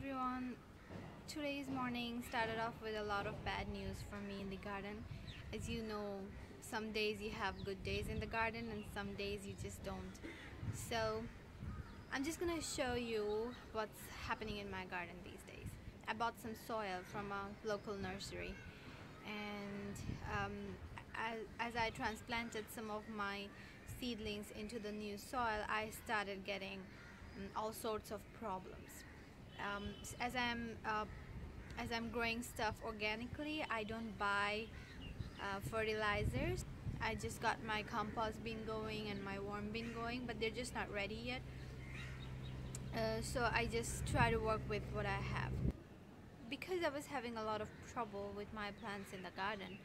everyone. Today's morning started off with a lot of bad news for me in the garden. As you know, some days you have good days in the garden and some days you just don't. So I'm just gonna show you what's happening in my garden these days. I bought some soil from a local nursery, and as I transplanted some of my seedlings into the new soil, I started getting all sorts of problems. As I'm growing stuff organically, I don't buy fertilizers. I just got my compost bin going and my worm bin going, but they're just not ready yet. So I just try to work with what I have. Because I was having a lot of trouble with my plants in the garden,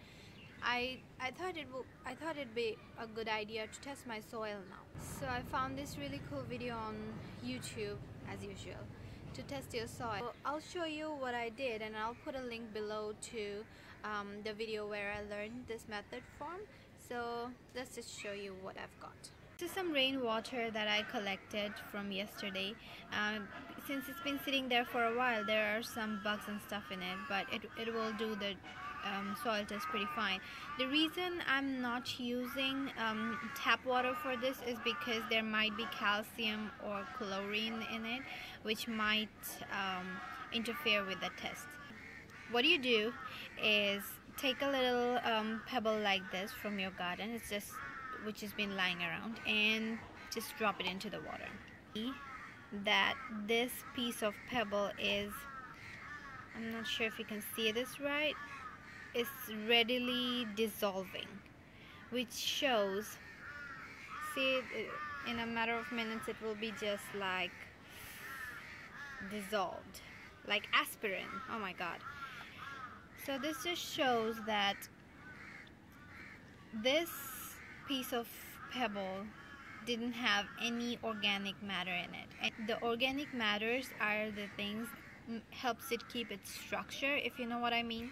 I thought it'd be a good idea to test my soil now. So I found this really cool video on YouTube, as usual, to test your soil. So I'll show you what I did, and I'll put a link below to the video where I learned this method from. So let's just show you what I've got. This is some rainwater that I collected from yesterday. Since it's been sitting there for a while, there are some bugs and stuff in it, but it will do the soil test pretty fine. The reason I'm not using tap water for this is because there might be calcium or chlorine in it, which might interfere with the test. What you do is take a little pebble like this from your garden, which has been lying around, and just drop it into the water. That this piece of pebble is, I'm not sure if you can see this right, it's readily dissolving, which shows, see, in a matter of minutes it will be just like dissolved, like aspirin. Oh my god. So this just shows that this piece of pebble didn't have any organic matter in it, and the organic matters are the things helps it keep its structure, if you know what I mean.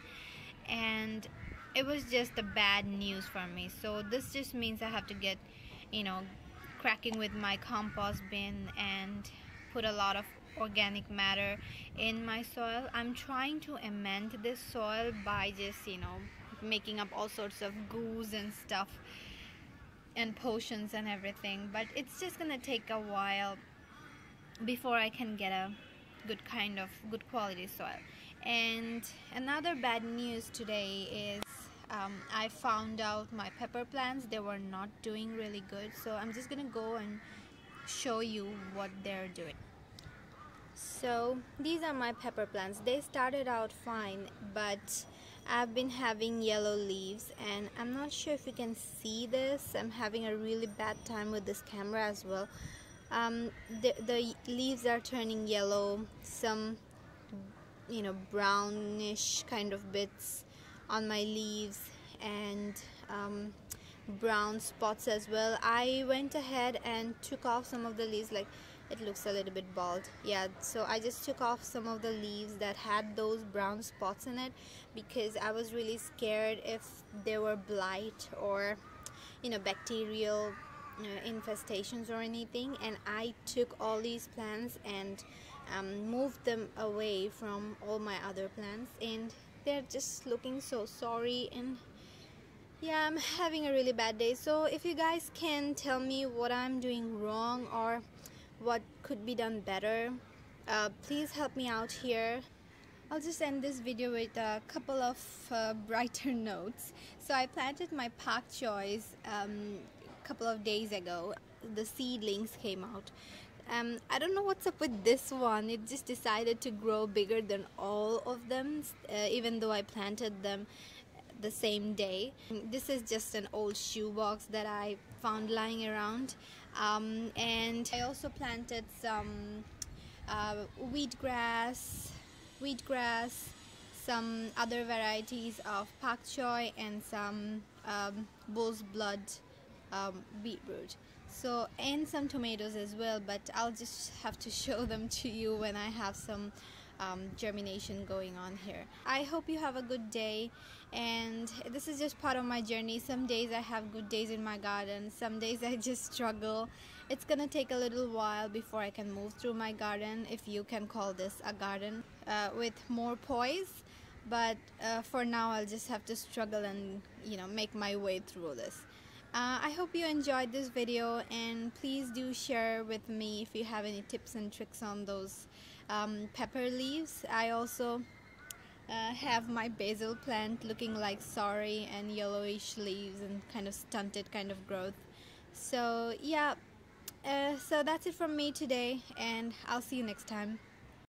And it was just the bad news for me. So this just means I have to get, cracking with my compost bin and put a lot of organic matter in my soil. I'm trying to amend this soil by just making up all sorts of goos and stuff and potions and everything, but it's just gonna take a while before I can get a good quality soil. And another bad news today is I found out my pepper plants, they were not doing really good. So I'm just gonna go and show you what they're doing. So these are my pepper plants. They started out fine, but I've been having yellow leaves, and I'm not sure if you can see this. I'm having a really bad time with this camera as well. The leaves are turning yellow, some brownish kind of bits on my leaves, and brown spots as well. I went ahead and took off some of the leaves, like it looks a little bit bald. Yeah, so I just took off some of the leaves that had those brown spots in it, because I was really scared if they were blight or bacterial infestations or anything. And I took all these plants and moved them away from all my other plants, and they're just looking so sorry. And yeah, I'm having a really bad day. So if you guys can tell me what I'm doing wrong or what could be done better, please help me out here. I'll just end this video with a couple of brighter notes. So I planted my pak choys a couple of days ago. The seedlings came out. I don't know what's up with this one. It just decided to grow bigger than all of them, even though I planted them the same day. This is just an old shoebox that I found lying around, and I also planted some wheatgrass, some other varieties of pak choi, and some bull's blood beetroot, and some tomatoes as well, but I'll just have to show them to you when I have some germination going on here. I hope you have a good day, and this is just part of my journey. Some days I have good days in my garden, some days I just struggle, It's gonna take a little while before I can move through my garden, if you can call this a garden, with more poise. But for now, I'll just have to struggle and make my way through this. I hope you enjoyed this video, and please do share with me if you have any tips and tricks on those pepper leaves. I also have my basil plant looking like sorry and yellowish leaves and kind of stunted kind of growth. So yeah, so that's it from me today, and I'll see you next time.